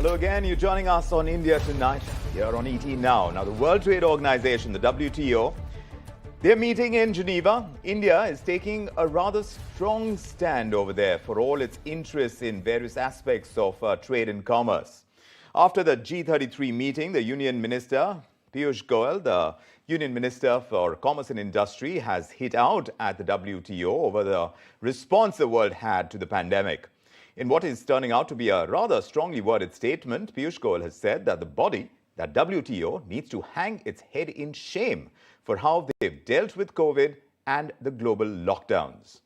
Hello again, you're joining us on India Tonight here on ET Now. Now, the World Trade Organization, the WTO, they're meeting in Geneva. India is taking a rather strong stand over there for all its interests in various aspects of trade and commerce. After the G33 meeting, the Union Minister, Piyush Goyal, the Union Minister for Commerce and Industry, has hit out at the WTO over the response the world had to the pandemic. In what is turning out to be a rather strongly worded statement, Piyush Goyal has said that the body, that WTO, needs to hang its head in shame for how they've dealt with COVID and the global lockdowns.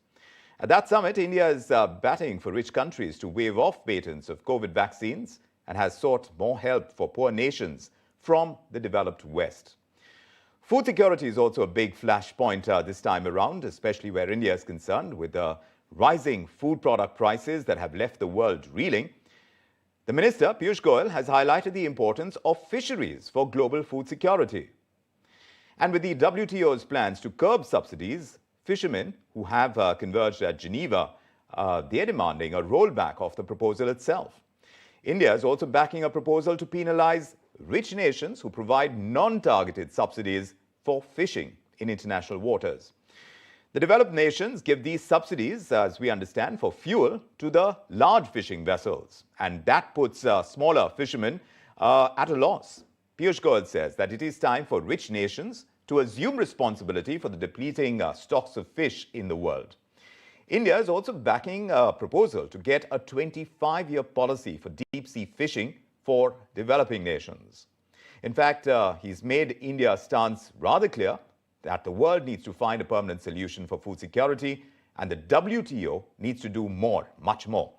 At that summit, India is batting for rich countries to waive off patents of COVID vaccines and has sought more help for poor nations from the developed West. Food security is also a big flashpoint this time around, especially where India is concerned with the rising food product prices that have left the world reeling. The Minister, Piyush Goyal, has highlighted the importance of fisheries for global food security. And with the WTO's plans to curb subsidies, fishermen who have converged at Geneva, they're demanding a rollback of the proposal itself. India is also backing a proposal to penalize rich nations who provide non-targeted subsidies for fishing in international waters. The developed nations give these subsidies, as we understand, for fuel to the large fishing vessels, and that puts smaller fishermen at a loss. Piyush Goyal says that it is time for rich nations to assume responsibility for the depleting stocks of fish in the world. India is also backing a proposal to get a 25-year policy for deep-sea fishing for developing nations. In fact, he's made India's stance rather clear that the world needs to find a permanent solution for food security, and the WTO needs to do more, much more.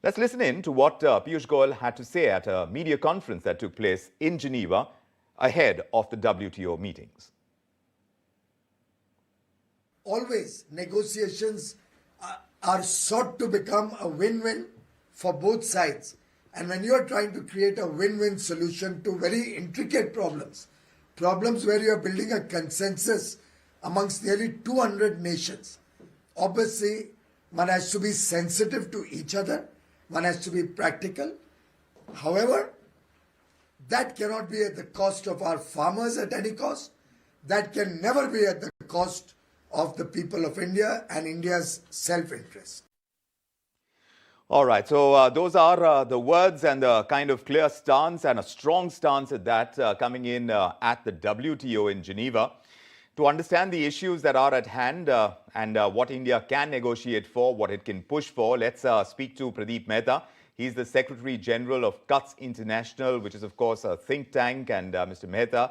Let's listen in to what Piyush Goyal had to say at a media conference that took place in Geneva ahead of the WTO meetings. Always negotiations are sought to become a win-win for both sides. And when you are trying to create a win-win solution to very intricate problems where you are building a consensus amongst nearly 200 nations, obviously one has to be sensitive to each other, one has to be practical. However, that cannot be at the cost of our farmers at any cost. That can never be at the cost of the people of India and India's self-interest. All right, so those are the words and the kind of clear stance and a strong stance at that coming in at the WTO in Geneva. To understand the issues that are at hand and what India can negotiate for, what it can push for, let's speak to Pradeep Mehta. He's the Secretary General of Cuts International, which is, of course, a think tank, and Mr. Mehta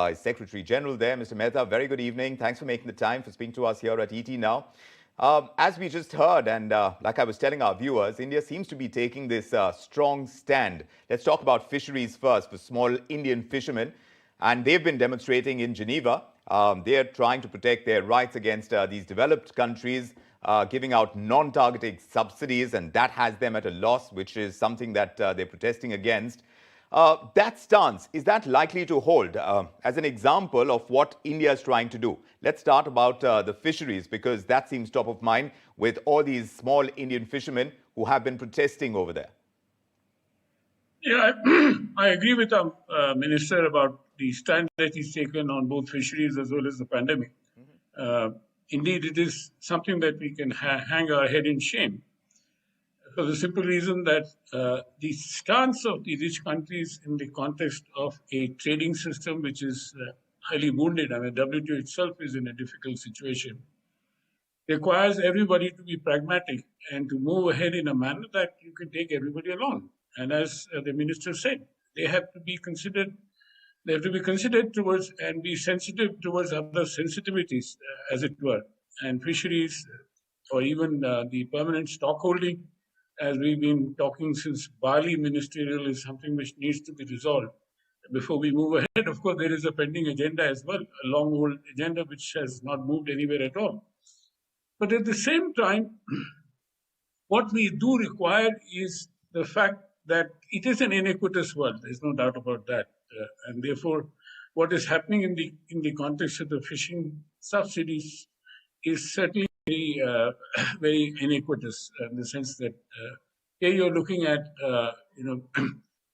is Secretary General there. Mr. Mehta, very good evening. Thanks for making the time for speaking to us here at ET Now. As we just heard, and like I was telling our viewers, India seems to be taking this strong stand. Let's talk about fisheries first for small Indian fishermen. And they've been demonstrating in Geneva. They're trying to protect their rights against these developed countries, giving out non-targeted subsidies, and that has them at a loss, which is something that they're protesting against. That stance, is that likely to hold as an example of what India is trying to do? Let's start about the fisheries, because that seems top of mind with all these small Indian fishermen who have been protesting over there. Yeah, I agree with our minister about the stand that he's taken on both fisheries as well as the pandemic. Indeed, it is something that we can hang our head in shame, for the simple reason that the stance of the rich countries in the context of a trading system which is highly wounded, I mean, WTO itself is in a difficult situation, requires everybody to be pragmatic and to move ahead in a manner that you can take everybody along. And as the minister said, they have to be considered. They have to be considered towards and be sensitive towards other sensitivities, as it were. And fisheries, or even the permanent stockholding, as we've been talking since Bali ministerial, is something which needs to be resolved before we move ahead. Of course, there is a pending agenda as well, a long old agenda which has not moved anywhere at all. But at the same time, what we do require is the fact that it is an iniquitous world. There's no doubt about that. And therefore, what is happening in the context of the fishing subsidies is certainly very iniquitous, in the sense that here you're looking at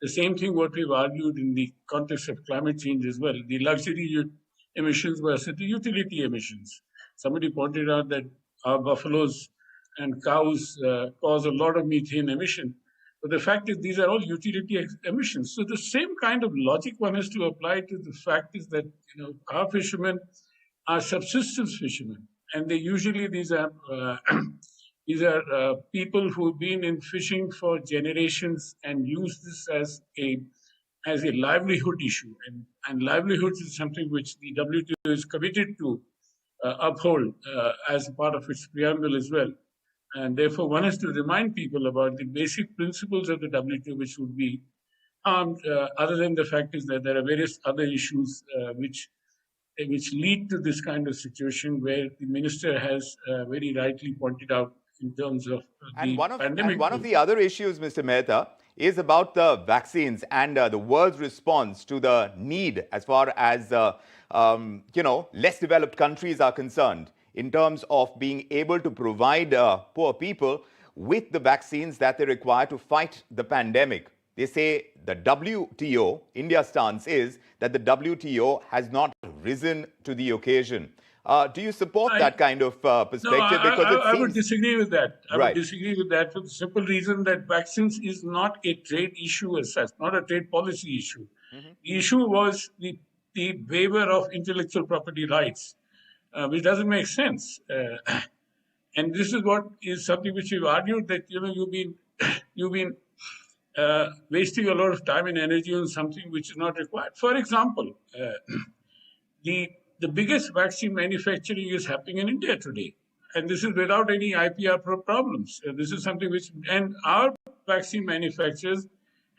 The same thing what we've argued in the context of climate change as well, the luxury emissions versus the utility emissions. Somebody pointed out that our buffaloes and cows cause a lot of methane emission. But the fact is, these are all utility emissions. So the same kind of logic one has to apply to the fact is that our fishermen are subsistence fishermen, and they usually these are these are people who've been in fishing for generations and use this as a livelihood issue, and livelihoods is something which the WTO is committed to uphold as part of its preamble as well. And therefore, one has to remind people about the basic principles of the WTO, which would be harmed, other than the fact is that there are various other issues which lead to this kind of situation where the minister has very rightly pointed out in terms of the pandemic. One of the other issues, Mr. Mehta, is about the vaccines and the world's response to the need as far as less developed countries are concerned in terms of being able to provide poor people with the vaccines that they require to fight the pandemic. They say the WTO, India's stance is that the WTO has not risen to the occasion. Do you support that kind of perspective? No, I would disagree with that. I Right. would disagree with that for the simple reason that vaccines is not a trade issue as such, not a trade policy issue. The issue was the waiver of intellectual property rights, which doesn't make sense. And this is what is something which we've argued that you've been wasting a lot of time and energy on something which is not required. For example, the biggest vaccine manufacturing is happening in India today. And this is without any IPR problems. This is something and our vaccine manufacturers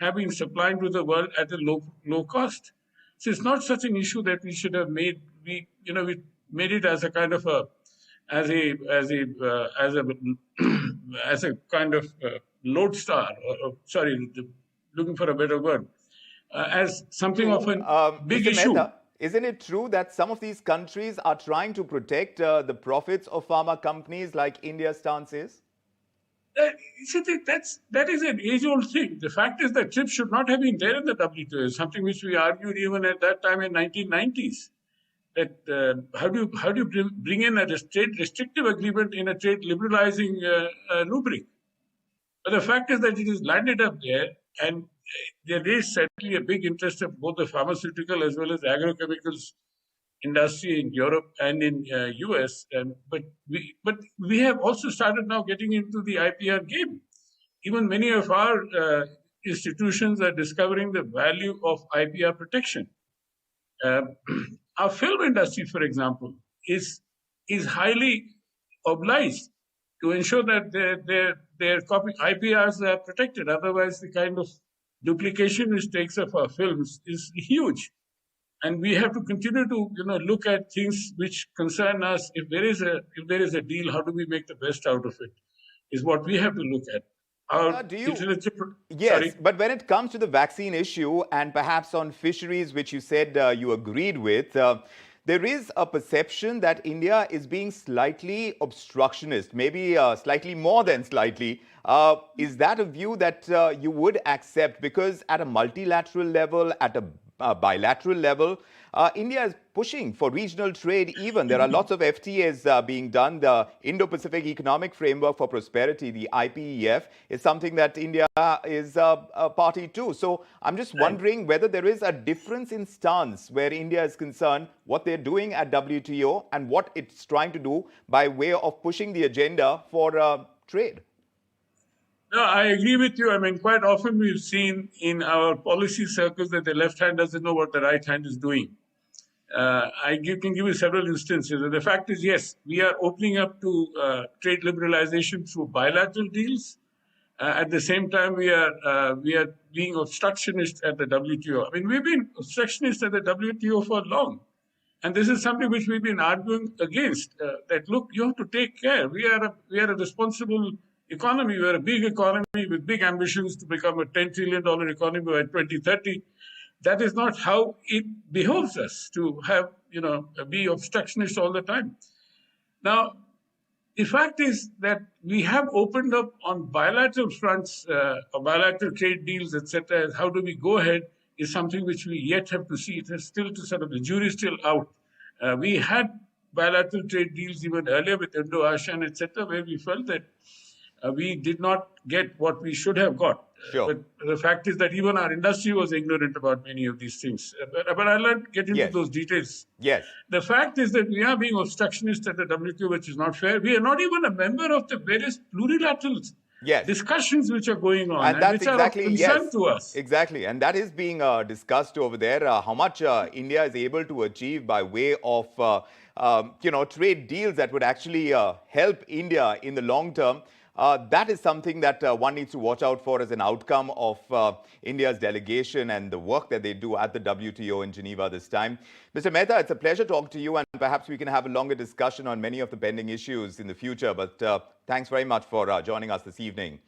have been supplying to the world at a low cost. So it's not such an issue that we should have made. We made it as a kind of as a kind of lodestar, looking for a better word, as something of a big Mr. issue. Mehta, isn't it true that some of these countries are trying to protect the profits of pharma companies like India's stance is? That is an age-old thing. The fact is that TRIPS should not have been there in the WTO. Something which we argued even at that time in 1990s. That how do you bring in a trade restrictive agreement in a trade liberalizing rubric? But the fact is that it is landed up there, and there is certainly a big interest of both the pharmaceutical as well as agrochemicals industry in Europe and in US. But we have also started now getting into the IPR game. Even many of our institutions are discovering the value of IPR protection. Our film industry, for example, is highly obliged to ensure that their copy IPRs are protected. Otherwise, the kind of duplication which takes of our films is huge. And we have to continue to look at things which concern us. If there is a deal, how do we make the best out of it? Is what we have to look at. Yes, sorry? But when it comes to the vaccine issue and perhaps on fisheries, which you said you agreed with, there is a perception that India is being slightly obstructionist, maybe slightly more than slightly. Is that a view that you would accept? Because at a multilateral level, at a bilateral level, India is pushing for regional trade even. There are lots of FTAs being done. The Indo-Pacific Economic Framework for Prosperity, the IPEF, is something that India is a party to. So I'm just wondering whether there is a difference in stance where India is concerned, what they're doing at WTO and what it's trying to do by way of pushing the agenda for trade. No, I agree with you. I mean, quite often we've seen in our policy circles that the left hand doesn't know what the right hand is doing. I can give you several instances. And the fact is, yes, we are opening up to trade liberalization through bilateral deals. At the same time, we are being obstructionist at the WTO. I mean, we've been obstructionist at the WTO for long. And this is something which we've been arguing against. That, look, you have to take care. We are a responsible economy. We are a big economy with big ambitions to become a $10 trillion economy by 2030. That is not how it behoves us to have, be obstructionist all the time. Now, the fact is that we have opened up on bilateral fronts, bilateral trade deals, etc. How do we go ahead is something which we yet have to see. It is still to sort of the jury still out. We had bilateral trade deals even earlier with Indo-ASEAN, etc., where we felt that we did not get what we should have got. Sure. But the fact is that even our industry was ignorant about many of these things. But I'll not get into Yes. those details. Yes. The fact is that we are being obstructionist at the WTO, which is not fair. We are not even a member of the various plurilateral Yes. discussions which are going on And that's which exactly, are of concern yes, to us. exactly. And that is being discussed over there, how much India is able to achieve by way of, trade deals that would actually help India in the long term. That is something that one needs to watch out for as an outcome of India's delegation and the work that they do at the WTO in Geneva this time. Mr. Mehta, it's a pleasure talking to you, and perhaps we can have a longer discussion on many of the pending issues in the future. But thanks very much for joining us this evening.